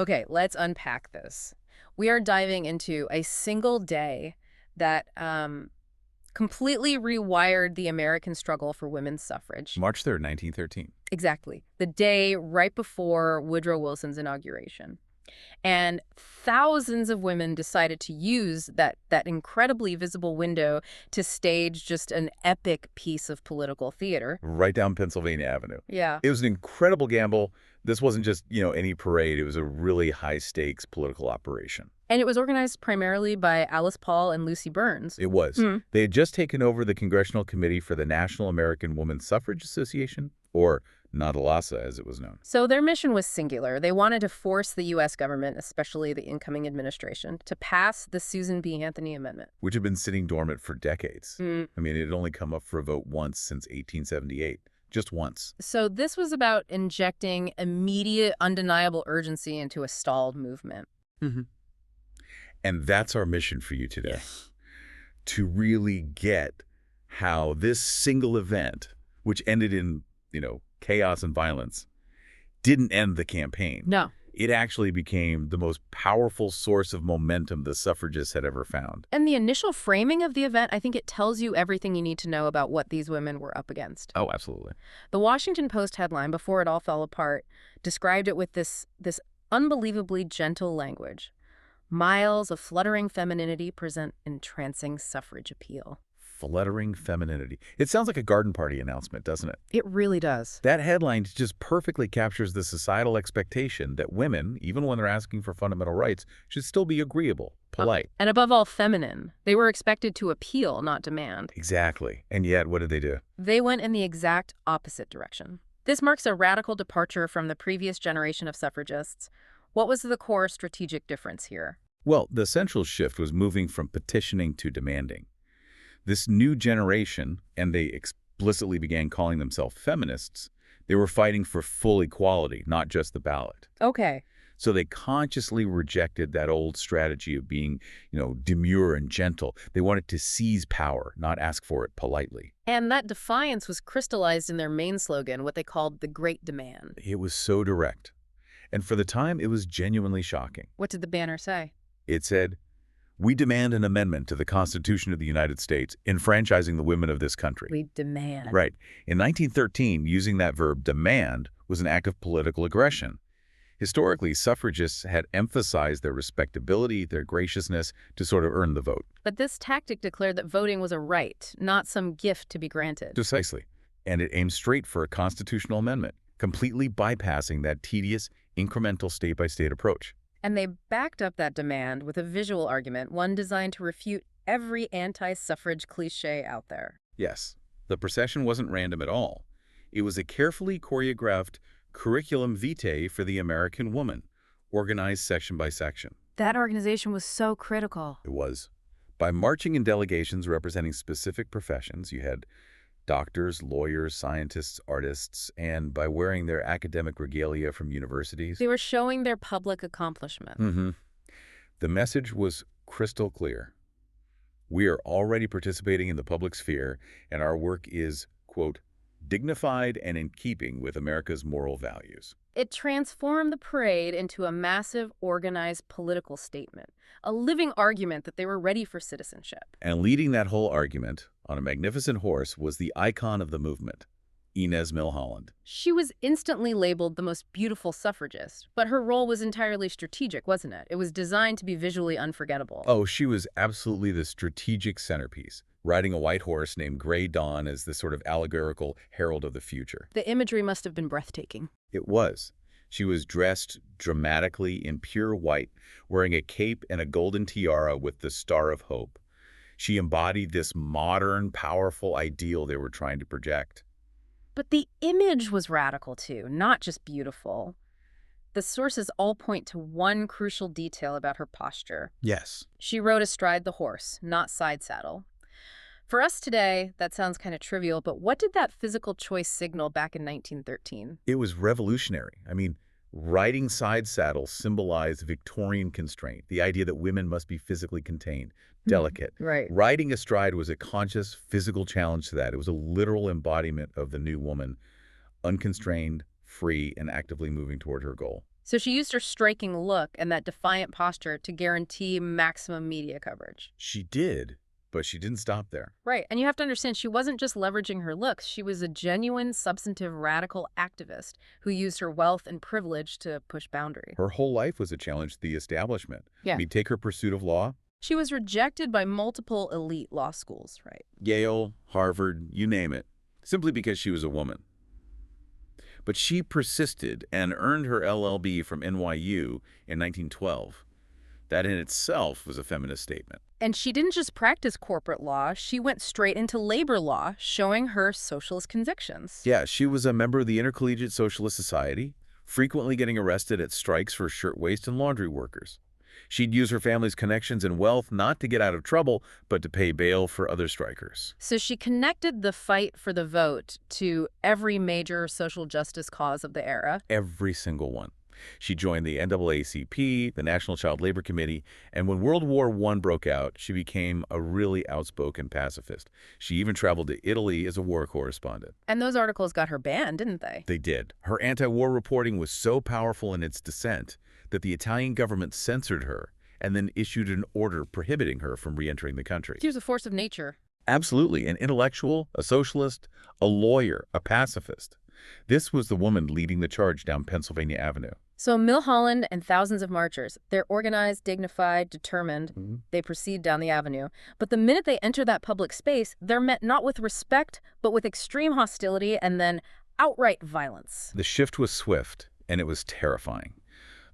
Okay, let's unpack this. We are diving into a single day that completely rewired the American struggle for women's suffrage. March 3rd, 1913. Exactly. The day right before Woodrow Wilson's inauguration. And thousands of women decided to use that incredibly visible window to stage just an epic piece of political theater. Right down Pennsylvania Avenue. Yeah. It was an incredible gamble. This wasn't just, any parade. It was a really high-stakes political operation. And it was organized primarily by Alice Paul and Lucy Burns. It was. They had just taken over the Congressional Committee for the National American Women's Suffrage Association, or NADALASA as it was known. So their mission was singular. They wanted to force the U.S. government, especially the incoming administration, to pass the Susan B. Anthony Amendment. Which had been sitting dormant for decades. I mean, it had only come up for a vote once since 1878. Just once. So this was about injecting immediate, undeniable urgency into a stalled movement. And that's our mission for you today. To really get how this single event, which ended in, chaos and violence, didn't end the campaign. No. It actually became the most powerful source of momentum the suffragists had ever found. And the initial framing of the event, I think it tells you everything you need to know about what these women were up against. Oh, absolutely. The Washington Post headline, before it all fell apart, described it with this unbelievably gentle language. Miles of fluttering femininity present entrancing suffrage appeal. Fluttering femininity. It sounds like a garden party announcement, doesn't it? It really does. That headline just perfectly captures the societal expectation that women, even when they're asking for fundamental rights, should still be agreeable, polite. And above all, feminine. They were expected to appeal, not demand. Exactly. And yet, what did they do? They went in the exact opposite direction. This marks a radical departure from the previous generation of suffragists. What was the core strategic difference here? Well, the central shift was moving from petitioning to demanding. This new generation, and they explicitly began calling themselves feminists, they were fighting for full equality, not just the ballot. Okay. So they consciously rejected that old strategy of being, demure and gentle. They wanted to seize power, not ask for it politely. And that defiance was crystallized in their main slogan, what they called the Great Demand. It was so direct. And for the time, it was genuinely shocking. What did the banner say? It said, "We demand an amendment to the Constitution of the United States, enfranchising the women of this country." We demand. Right. In 1913, using that verb demand was an act of political aggression. Historically, suffragists had emphasized their respectability, their graciousness, to sort of earn the vote. But this tactic declared that voting was a right, not some gift to be granted. Precisely. And it aimed straight for a constitutional amendment, completely bypassing that tedious, incremental state-by-state approach. And they backed up that demand with a visual argument, one designed to refute every anti-suffrage cliché out there. Yes, the procession wasn't random at all. It was a carefully choreographed curriculum vitae for the American woman, organized section by section. That organization was so critical. It was. By marching in delegations representing specific professions, you had doctors, lawyers, scientists, artists, and by wearing their academic regalia from universities. They were showing their public accomplishment. The message was crystal clear. We are already participating in the public sphere, and our work is, quote, dignified and in keeping with America's moral values. It transformed the parade into a massive, organized political statement, a living argument that they were ready for citizenship. And leading that whole argument on a magnificent horse was the icon of the movement, Inez Milholland. She was instantly labeled the most beautiful suffragist, but her role was entirely strategic, wasn't it? It was designed to be visually unforgettable. Oh, she was absolutely the strategic centerpiece, riding a white horse named Grey Dawn as the sort of allegorical herald of the future. The imagery must have been breathtaking. It was. She was dressed dramatically in pure white, wearing a cape and a golden tiara with the Star of Hope. She embodied this modern, powerful ideal they were trying to project. But the image was radical too, not just beautiful. The sources all point to one crucial detail about her posture. Yes. She rode astride the horse, not side saddle. For us today, that sounds kind of trivial, but what did that physical choice signal back in 1913? It was revolutionary. I mean, riding side saddle symbolized Victorian constraint, the idea that women must be physically contained, delicate. Right. Riding astride was a conscious physical challenge to that. It was a literal embodiment of the new woman, unconstrained, free, and actively moving toward her goal. So she used her striking look and that defiant posture to guarantee maximum media coverage. She did, but she didn't stop there. Right, and you have to understand, she wasn't just leveraging her looks. She was a genuine, substantive, radical activist who used her wealth and privilege to push boundaries. Her whole life was a challenge to the establishment. Yeah. I mean, take her pursuit of law. She was rejected by multiple elite law schools, right? Yale, Harvard, you name it, simply because she was a woman. But she persisted and earned her LLB from NYU in 1912. That in itself was a feminist statement. And she didn't just practice corporate law, she went straight into labor law, showing her socialist convictions. Yeah, she was a member of the Intercollegiate Socialist Society, frequently getting arrested at strikes for shirtwaist and laundry workers. She'd use her family's connections and wealth not to get out of trouble, but to pay bail for other strikers. So she connected the fight for the vote to every major social justice cause of the era. Every single one. She joined the NAACP, the National Child Labor Committee, and when World War I broke out, she became a really outspoken pacifist. She even traveled to Italy as a war correspondent. And those articles got her banned, didn't they? They did. Her anti-war reporting was so powerful in its dissent that the Italian government censored her and then issued an order prohibiting her from re-entering the country. She was a force of nature. Absolutely. An intellectual, a socialist, a lawyer, a pacifist. This was the woman leading the charge down Pennsylvania Avenue. So Milholland and thousands of marchers, they're organized, dignified, determined. They proceed down the avenue. But the minute they enter that public space, they're met not with respect, but with extreme hostility and then outright violence. The shift was swift, and it was terrifying.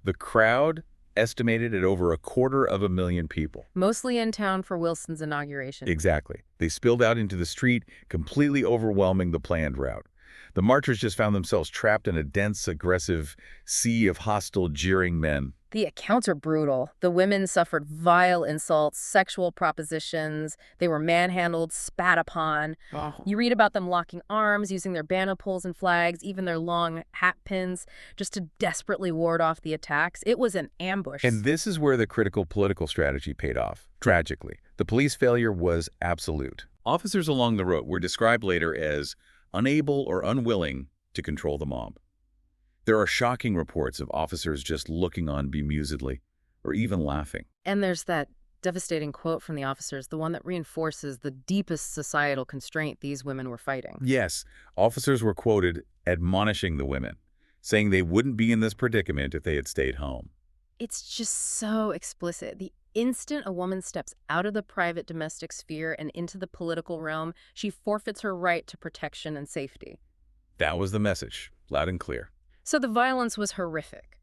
The crowd estimated at over 250,000 people. Mostly in town for Wilson's inauguration. Exactly. They spilled out into the street, completely overwhelming the planned route. The marchers just found themselves trapped in a dense, aggressive sea of hostile, jeering men. The accounts are brutal. The women suffered vile insults, sexual propositions. They were manhandled, spat upon. Oh. You read about them locking arms, using their banner poles and flags, even their long hat pins, just to desperately ward off the attacks. It was an ambush. And this is where the critical political strategy paid off, tragically. The police failure was absolute. Officers along the road were described later as unable or unwilling to control the mob. There are shocking reports of officers just looking on bemusedly, or even laughing. And there's that devastating quote from the officers, the one that reinforces the deepest societal constraint these women were fighting. Yes, officers were quoted admonishing the women, saying they wouldn't be in this predicament if they had stayed home. It's just so explicit. The instant a woman steps out of the private domestic sphere and into the political realm, she forfeits her right to protection and safety. That was the message, loud and clear. So the violence was horrific.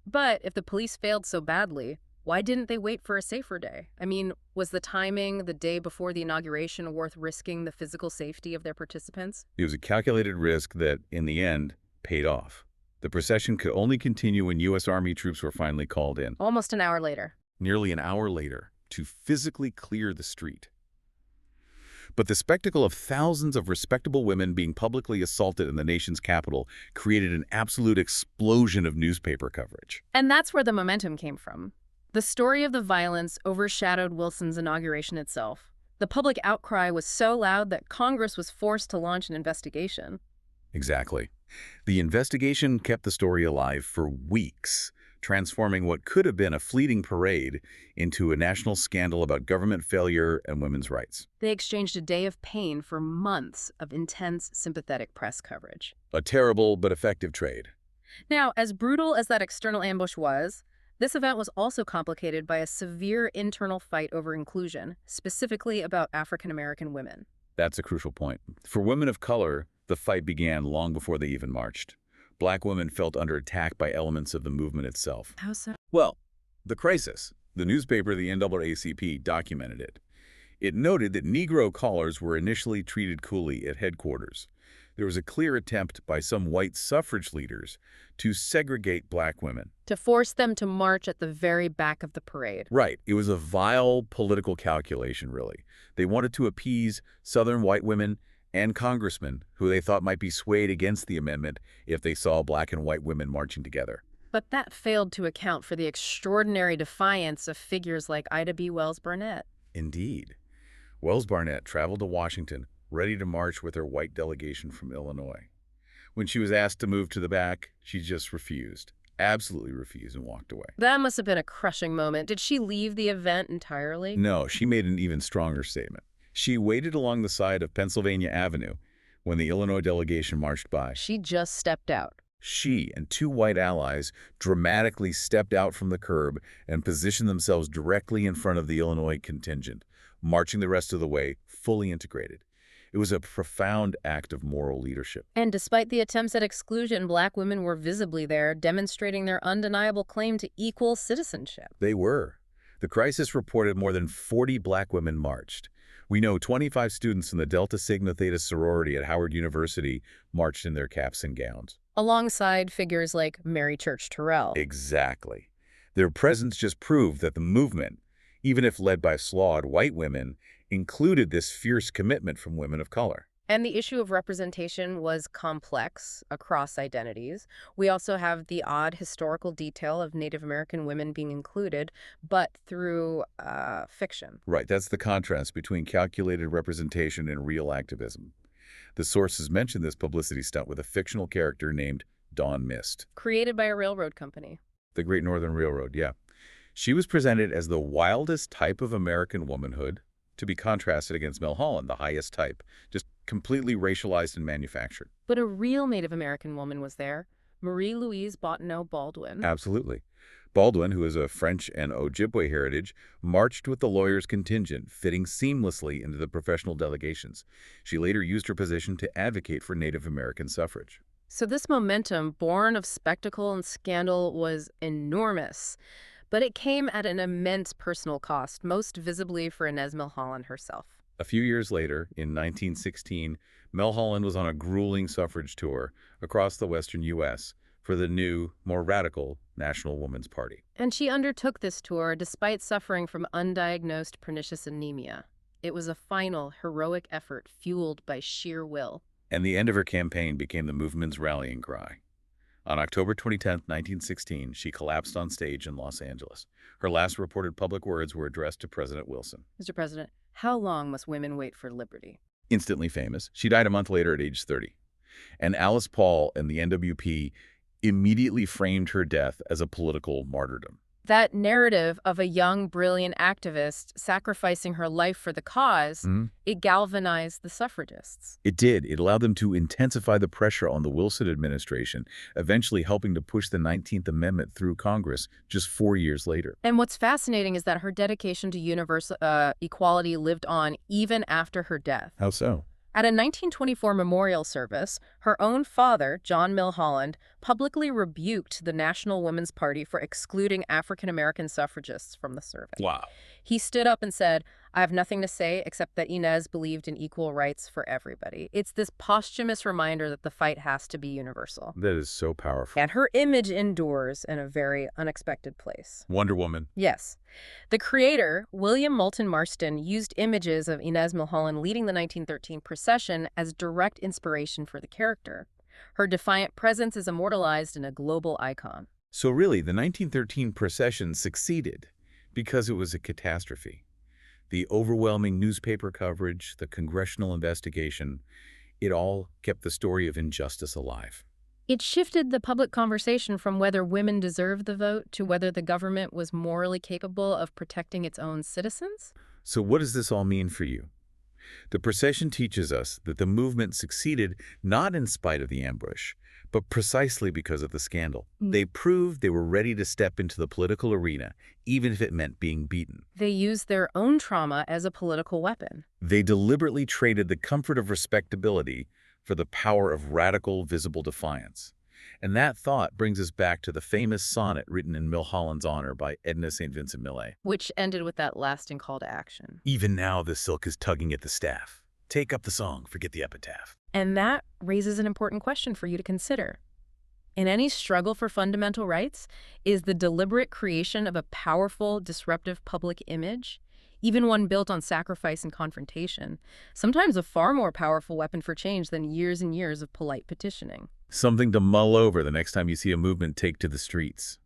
But if the police failed so badly, why didn't they wait for a safer day? I mean, was the timing, the day before the inauguration, worth risking the physical safety of their participants? It was a calculated risk that, in the end, paid off. The procession could only continue when U.S. Army troops were finally called in. Almost an hour later. Nearly an hour later, to physically clear the street. But the spectacle of thousands of respectable women being publicly assaulted in the nation's capital created an absolute explosion of newspaper coverage. And that's where the momentum came from. The story of the violence overshadowed Wilson's inauguration itself. The public outcry was so loud that Congress was forced to launch an investigation. Exactly. The investigation kept the story alive for weeks, transforming what could have been a fleeting parade into a national scandal about government failure and women's rights. They exchanged a day of pain for months of intense, sympathetic press coverage. A terrible but effective trade. Now, as brutal as that external ambush was, this event was also complicated by a severe internal fight over inclusion, specifically about African-American women. That's a crucial point. For women of color, the fight began long before they even marched. Black women felt under attack by elements of the movement itself. How so? Well, the crisis. The newspaper, the NAACP, documented it. It noted that Negro callers were initially treated coolly at headquarters. There was a clear attempt by some white suffrage leaders to segregate black women. To force them to march at the very back of the parade. Right. It was a vile political calculation, really. They wanted to appease Southern white women and congressmen who they thought might be swayed against the amendment if they saw black and white women marching together. But that failed to account for the extraordinary defiance of figures like Ida B. Wells Barnett. Indeed. Wells Barnett traveled to Washington, ready to march with her white delegation from Illinois. When she was asked to move to the back, she just refused. absolutely refused and walked away. That must have been a crushing moment. Did she leave the event entirely? No, she made an even stronger statement. She waited along the side of Pennsylvania Avenue when the Illinois delegation marched by. She just stepped out. She and two white allies dramatically stepped out from the curb and positioned themselves directly in front of the Illinois contingent, marching the rest of the way, fully integrated. It was a profound act of moral leadership. And despite the attempts at exclusion, Black women were visibly there, demonstrating their undeniable claim to equal citizenship. They were. The crisis reported more than 40 Black women marched. We know 25 students in the Delta Sigma Theta sorority at Howard University marched in their caps and gowns. Alongside figures like Mary Church Terrell. Exactly. Their presence just proved that the movement, even if led by flawed white women, included this fierce commitment from women of color. And the issue of representation was complex across identities. We also have the odd historical detail of Native American women being included, but through fiction. Right, that's the contrast between calculated representation and real activism. The sources mention this publicity stunt with a fictional character named Dawn Mist. Created by a railroad company. The Great Northern Railroad, yeah. She was presented as the wildest type of American womanhood, to be contrasted against Milholland, the highest type, just completely racialized and manufactured. But a real Native American woman was there, Marie-Louise Bottineau Baldwin. Absolutely. Baldwin, who is of French and Ojibwe heritage, marched with the lawyers' contingent, fitting seamlessly into the professional delegations. She later used her position to advocate for Native American suffrage. So this momentum, born of spectacle and scandal, was enormous. But it came at an immense personal cost, most visibly for Inez Milholland herself. A few years later, in 1916, Milholland was on a grueling suffrage tour across the western U.S. for the new, more radical National Woman's Party. And she undertook this tour despite suffering from undiagnosed pernicious anemia. It was a final, heroic effort fueled by sheer will. And the end of her campaign became the movement's rallying cry. On October 2010, 1916, she collapsed on stage in Los Angeles. Her last reported public words were addressed to President Wilson. Mr. President, how long must women wait for liberty? Instantly famous, she died a month later at age 30. And Alice Paul and the NWP immediately framed her death as a political martyrdom. That narrative of a young, brilliant activist sacrificing her life for the cause, it galvanized the suffragists. It did. It allowed them to intensify the pressure on the Wilson administration, eventually helping to push the 19th Amendment through Congress just 4 years later. And what's fascinating is that her dedication to universal equality lived on even after her death. How so? At a 1924 memorial service, her own father, John Milholland, publicly rebuked the National Women's Party for excluding African-American suffragists from the survey. Wow. He stood up and said, "I have nothing to say except that Inez believed in equal rights for everybody." It's this posthumous reminder that the fight has to be universal. That is so powerful. And her image endures in a very unexpected place. Wonder Woman. Yes. The creator, William Moulton Marston, used images of Inez Milholland leading the 1913 procession as direct inspiration for the character. Her defiant presence is immortalized in a global icon. So really, the 1913 procession succeeded because it was a catastrophe. The overwhelming newspaper coverage, the congressional investigation, it all kept the story of injustice alive. It shifted the public conversation from whether women deserved the vote to whether the government was morally capable of protecting its own citizens. So what does this all mean for you? The procession teaches us that the movement succeeded not in spite of the ambush, but precisely because of the scandal. They proved they were ready to step into the political arena, even if it meant being beaten. They used their own trauma as a political weapon. They deliberately traded the comfort of respectability for the power of radical, visible defiance. And that thought brings us back to the famous sonnet written in Milholland's honor by Edna St. Vincent Millay. Which ended with that lasting call to action. Even now the silk is tugging at the staff. Take up the song, forget the epitaph. And that raises an important question for you to consider. In any struggle for fundamental rights, is the deliberate creation of a powerful, disruptive public image, even one built on sacrifice and confrontation, sometimes a far more powerful weapon for change than years and years of polite petitioning. Something to mull over the next time you see a movement take to the streets.